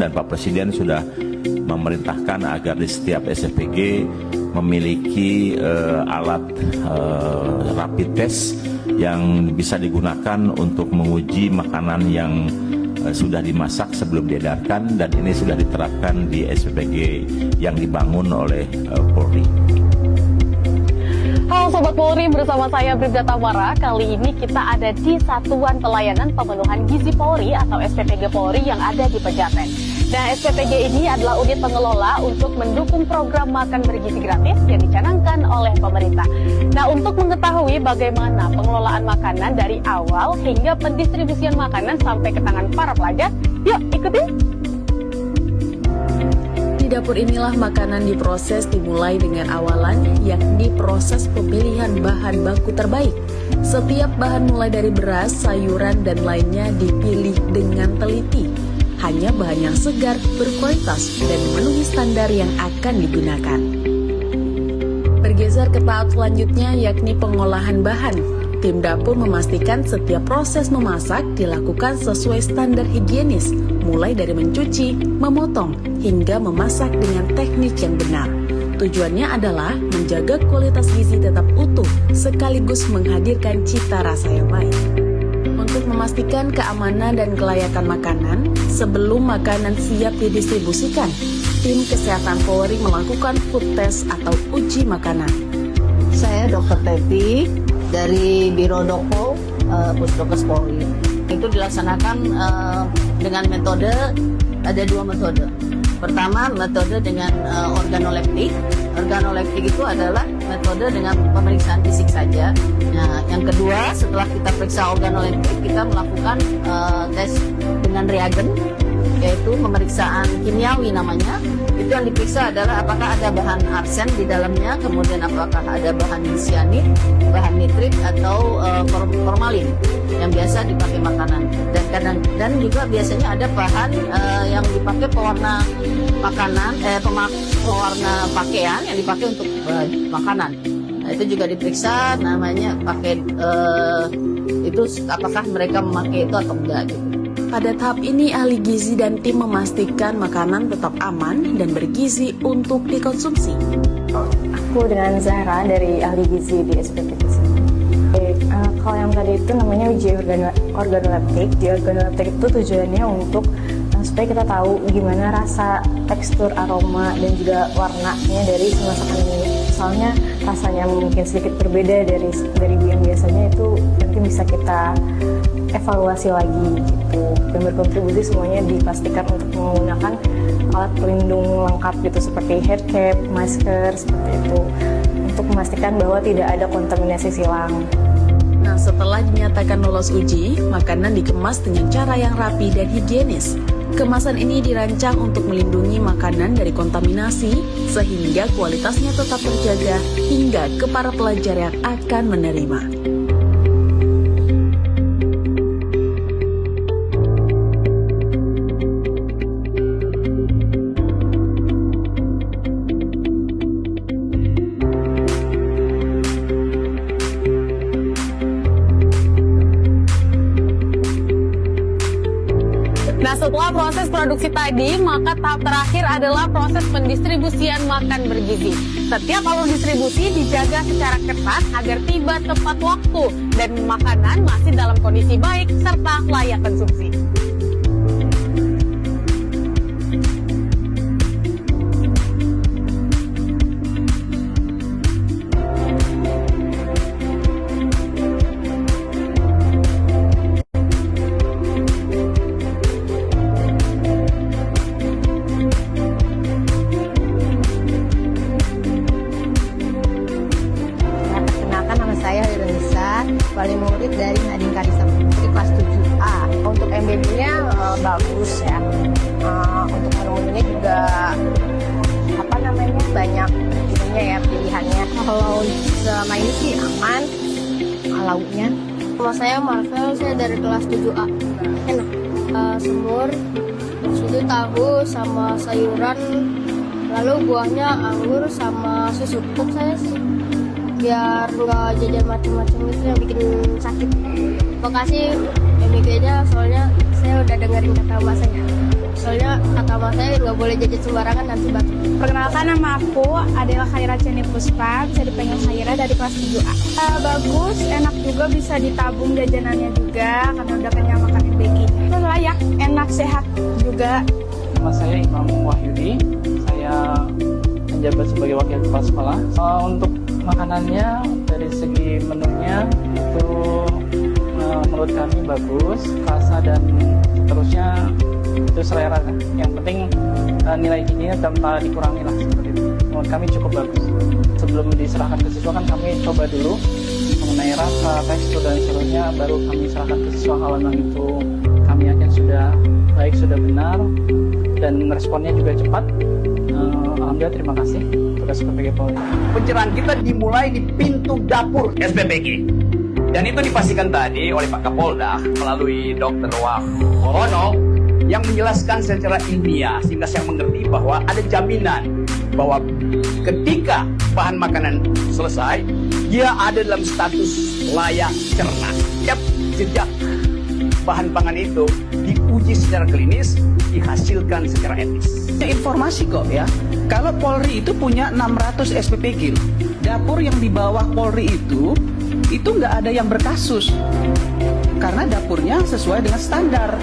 dan Pak Presiden sudah memerintahkan agar di setiap SFPG memiliki alat rapid test yang bisa digunakan untuk menguji makanan yang sudah dimasak sebelum diedarkan, dan ini sudah diterapkan di SPPG yang dibangun oleh Polri. Halo Sobat Polri, bersama saya Bribda Tamara. Kali ini kita ada di Satuan Pelayanan Pemenuhan Gizi Polri atau SPPG Polri yang ada di Pejaten. Nah, SPPG ini adalah unit pengelola untuk mendukung program makan bergizi gratis yang dicanangkan oleh pemerintah. Nah, untuk mengetahui bagaimana pengelolaan makanan dari awal hingga pendistribusian makanan sampai ke tangan para pelajar, yuk ikutin! Di dapur inilah makanan diproses dimulai dengan awalan, yakni proses pemilihan bahan baku terbaik. Setiap bahan mulai dari beras, sayuran, dan lainnya dipilih dengan teliti. Hanya bahan yang segar, berkualitas, dan memenuhi standar yang akan digunakan. Bergeser ke tahap selanjutnya, yakni pengolahan bahan. Tim dapur memastikan setiap proses memasak dilakukan sesuai standar higienis, mulai dari mencuci, memotong, hingga memasak dengan teknik yang benar. Tujuannya adalah menjaga kualitas gizi tetap utuh, sekaligus menghadirkan cita rasa yang baik. Untuk memastikan keamanan dan kelayakan makanan, sebelum makanan siap didistribusikan, tim kesehatan Polri melakukan food test atau uji makanan. Saya Dr. Tepi dari Biro Doko Pusdokes Polri. Itu dilaksanakan dengan metode, ada dua metode. Pertama, metode dengan organoleptik. Organoleptik itu adalah metode dengan pemeriksaan fisik saja. Nah, yang kedua, setelah kita periksa organoleptik, kita melakukan tes dengan reagen, yaitu pemeriksaan kimiawi namanya. Itu yang diperiksa adalah apakah ada bahan arsen di dalamnya, kemudian apakah ada bahan sianid, bahan nitrit, atau formalin yang biasa dipakai makanan. Dan juga biasanya ada bahan yang dipakai pewarna makanan, pewarna pakaian yang dipakai untuk makanan. Nah, itu juga diperiksa, namanya pakai itu apakah mereka memakai itu atau enggak gitu. Pada tahap ini, ahli gizi dan tim memastikan makanan tetap aman dan bergizi untuk dikonsumsi. Aku dengan Zahra dari ahli gizi di SPPG. Kalau yang tadi itu namanya uji organoleptik. Di organoleptik itu tujuannya untuk supaya kita tahu gimana rasa, tekstur, aroma, dan juga warnanya dari si masakan ini. Soalnya rasanya mungkin sedikit berbeda dari yang biasanya, itu nanti bisa kita evaluasi lagi gitu. Dan berkontribusi semuanya dipastikan untuk menggunakan alat pelindung lengkap gitu, seperti head cap, masker, seperti itu, untuk memastikan bahwa tidak ada kontaminasi silang. Nah, setelah dinyatakan lolos uji, makanan dikemas dengan cara yang rapi dan higienis. Kemasan ini dirancang untuk melindungi makanan dari kontaminasi, sehingga kualitasnya tetap terjaga hingga ke para pelajar yang akan menerima. Nah, setelah proses produksi tadi, maka tahap terakhir adalah proses pendistribusian makan bergizi. Setiap alur distribusi dijaga secara ketat agar tiba tepat waktu dan makanan masih dalam kondisi baik serta layak konsumsi. Wali murid dari Nadine Karisa di kelas 7A. Untuk MBB-nya bagus ya. Untuk menu-menunya juga banyak ininya ya, pilihannya. Kalau selama ini sih aman lauknya. Nama saya Marvel, saya dari kelas 7A. Enak. Semur, itu tahu sama sayuran, lalu buahnya anggur sama susu. Untuk saya sih biar nggak jajan macam-macam itu yang bikin sakit. Makasih MBG-nya, soalnya saya udah dengerin kata mbak saya. Soalnya kata sama saya nggak boleh jajan sembarangan nanti batuk. Perkenalkan, nama aku adalah Khaira Ceni Puspa, bisa dipanggil Khaira, dari kelas 7A. Bagus, enak juga, bisa ditabung jajanannya juga karena udah kenyang makan MBG. Itu layak, enak, sehat juga. Nama saya Imam Wahyudi, saya menjabat sebagai wakil kepala sekolah. Untuk makanannya dari segi menunya itu menurut kami bagus, rasa dan seterusnya itu selera. Yang penting nilai gizinya tanpa dikurangi lah, seperti itu. Menurut kami cukup bagus. Sebelum diserahkan ke siswa kan kami coba dulu mengenai rasa, tekstur dan seterusnya, baru kami serahkan ke siswa. Kalau memang itu kami yakin sudah baik, sudah benar, dan responnya juga cepat. Alhamdulillah, terima kasih kepada SPPG Polri. Pencerahan kita dimulai di pintu dapur SPPG. Dan itu dipastikan tadi oleh Pak Kapolda melalui Dr. Wahorono yang menjelaskan secara ilmiah sehingga saya mengerti bahwa ada jaminan bahwa ketika bahan makanan selesai, dia ada dalam status layak cerna. Sejak bahan pangan itu diuji secara klinis, dihasilkan secara etis. Informasi kok ya, kalau Polri itu punya 600 SPPG. Dapur yang di bawah Polri itu nggak ada yang berkasus karena dapurnya sesuai dengan standar.